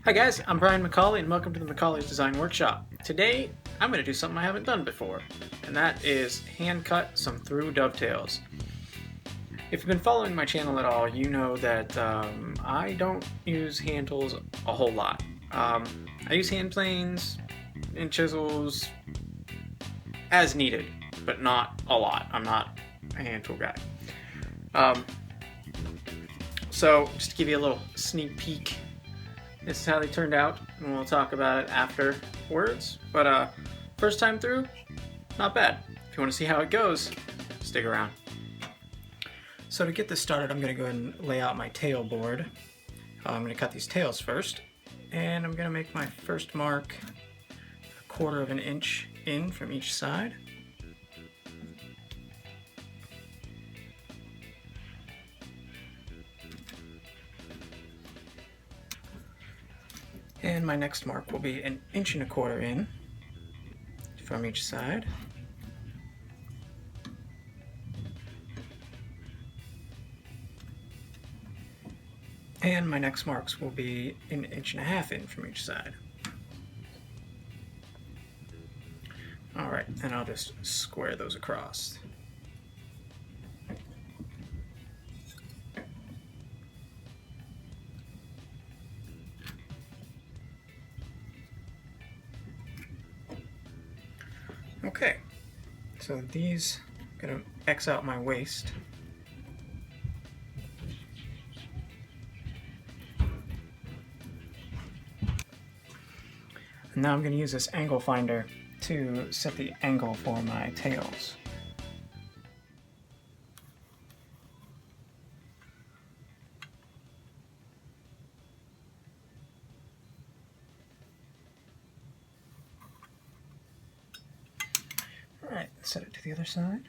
Hi guys, I'm Brian McCauley and welcome to the McCauley's Design Workshop. Today, I'm going to do something I haven't done before, and that is hand cut some through dovetails. If you've been following my channel at all, you know that I don't use hand tools a whole lot. I use hand planes and chisels as needed, but not a lot. I'm not a hand tool guy. So, just to give you a little sneak peek, this is how they turned out, and we'll talk about it afterwards. But first time through, not bad. If you want to see how it goes, stick around. So to get this started, I'm going to go ahead and lay out my tail board. I'm going to cut these tails first, and I'm going to make my first mark 1/4 of an inch in from each side. And my next mark will be 1 1/4 inches in from each side. And my next marks will be 1.5 inches in from each side. Alright, and I'll just square those across. Okay, so these, I'm going to X out my waist. And now I'm going to use this angle finder to set the angle for my tails. Alright, set it to the other side.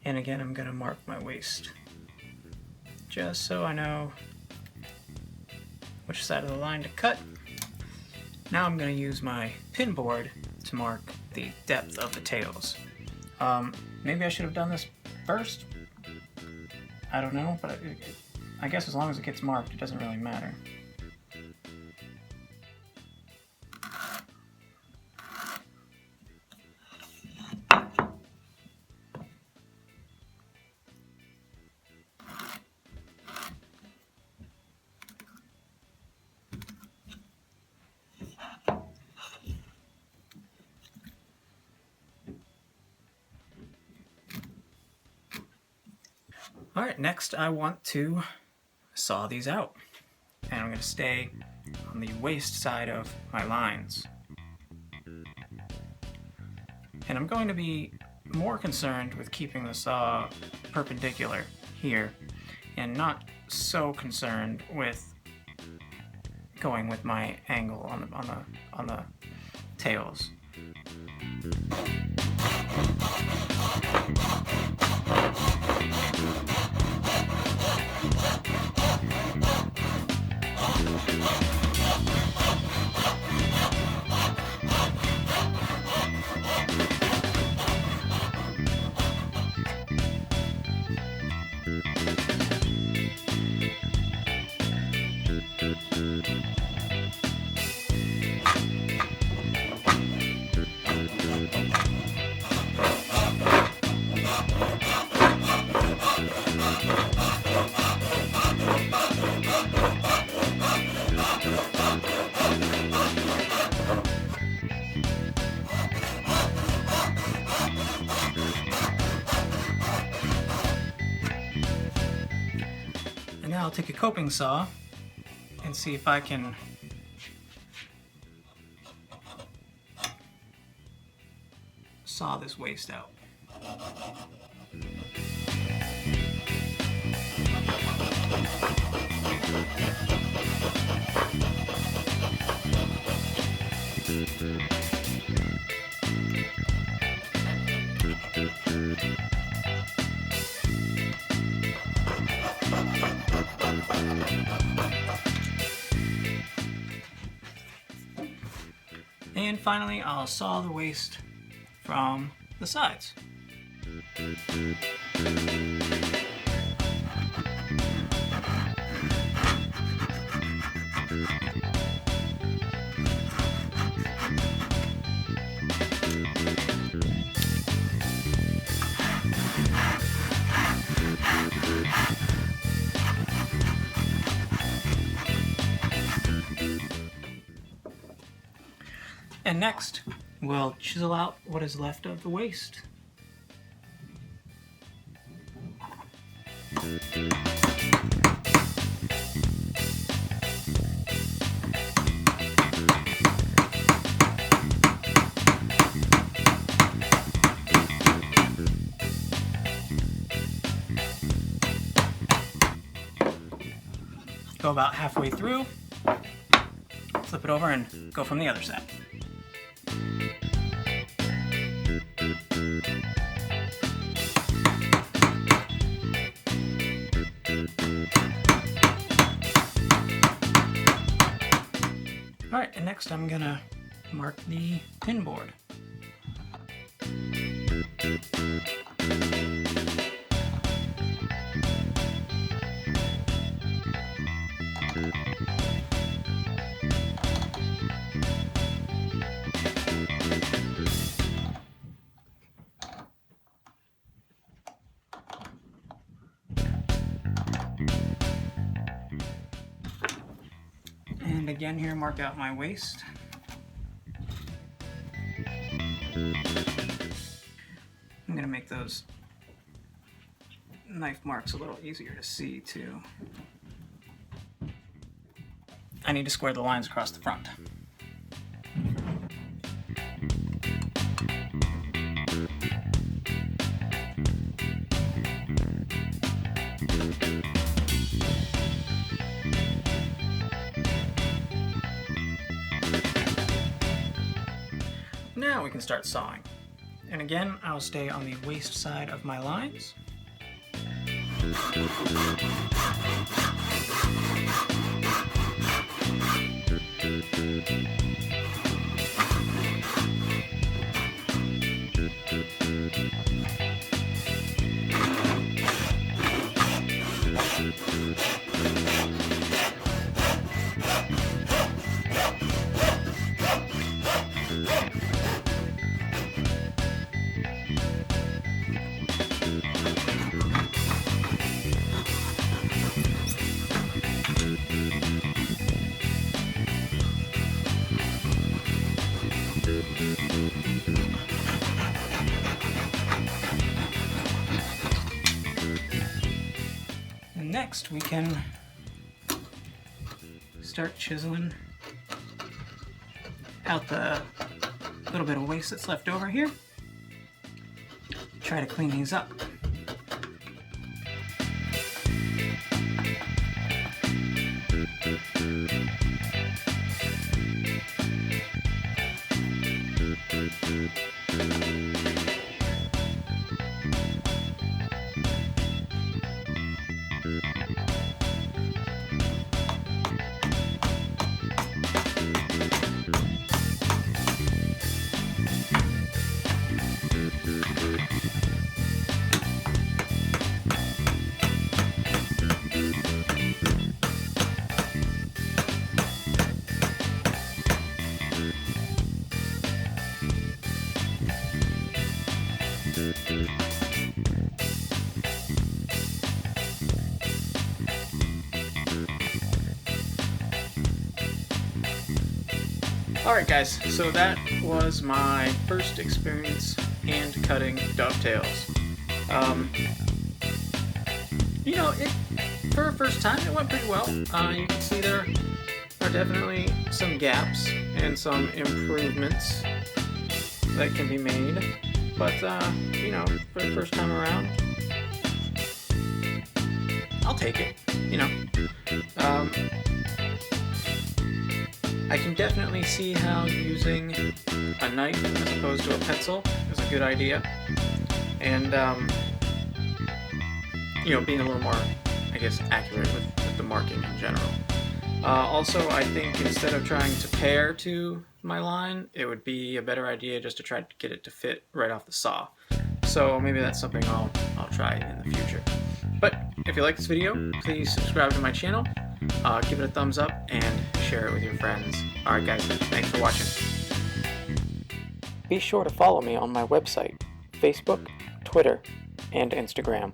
And again, I'm going to mark my waist, just so I know which side of the line to cut. Now I'm going to use my pin board to mark the depth of the tails. Maybe I should have done this first. I don't know, but I guess as long as it gets marked, it doesn't really matter. Alright, next I want to saw these out. And I'm going to stay on the waist side of my lines. And I'm going to be more concerned with keeping the saw perpendicular here, and not so concerned with going with my angle on the tails. And now I'll take a coping saw and see if I can saw this waist out. And finally, I'll saw the waste from the sides. And next, we'll chisel out what is left of the waste. Go about halfway through, flip it over, and go from the other side. Alright, and next I'm gonna mark the pin board. And again here, mark out my waist. I'm going to make those knife marks a little easier to see too. I need to square the lines across the front. Now we can start sawing. And again, I'll stay on the waist side of my lines. And next we can start chiseling out the little bit of waste that's left over here. Try to clean these up. Alright guys, so that was my first experience hand cutting dovetails. You know, for a first time it went pretty well. You can see there are definitely some gaps and some improvements that can be made. But, you know, for the first time around, I'll take it, you know. I can definitely see how using a knife as opposed to a pencil is a good idea. And, being a little more, I guess, accurate with the marking in general. Also, I think instead of trying to pair to my line, it would be a better idea just to try to get it to fit right off the saw. So maybe that's something I'll try in the future. But if you like this video, please subscribe to my channel, give it a thumbs up, and share it with your friends. Alright guys, thanks for watching. Be sure to follow me on my website, Facebook, Twitter, and Instagram.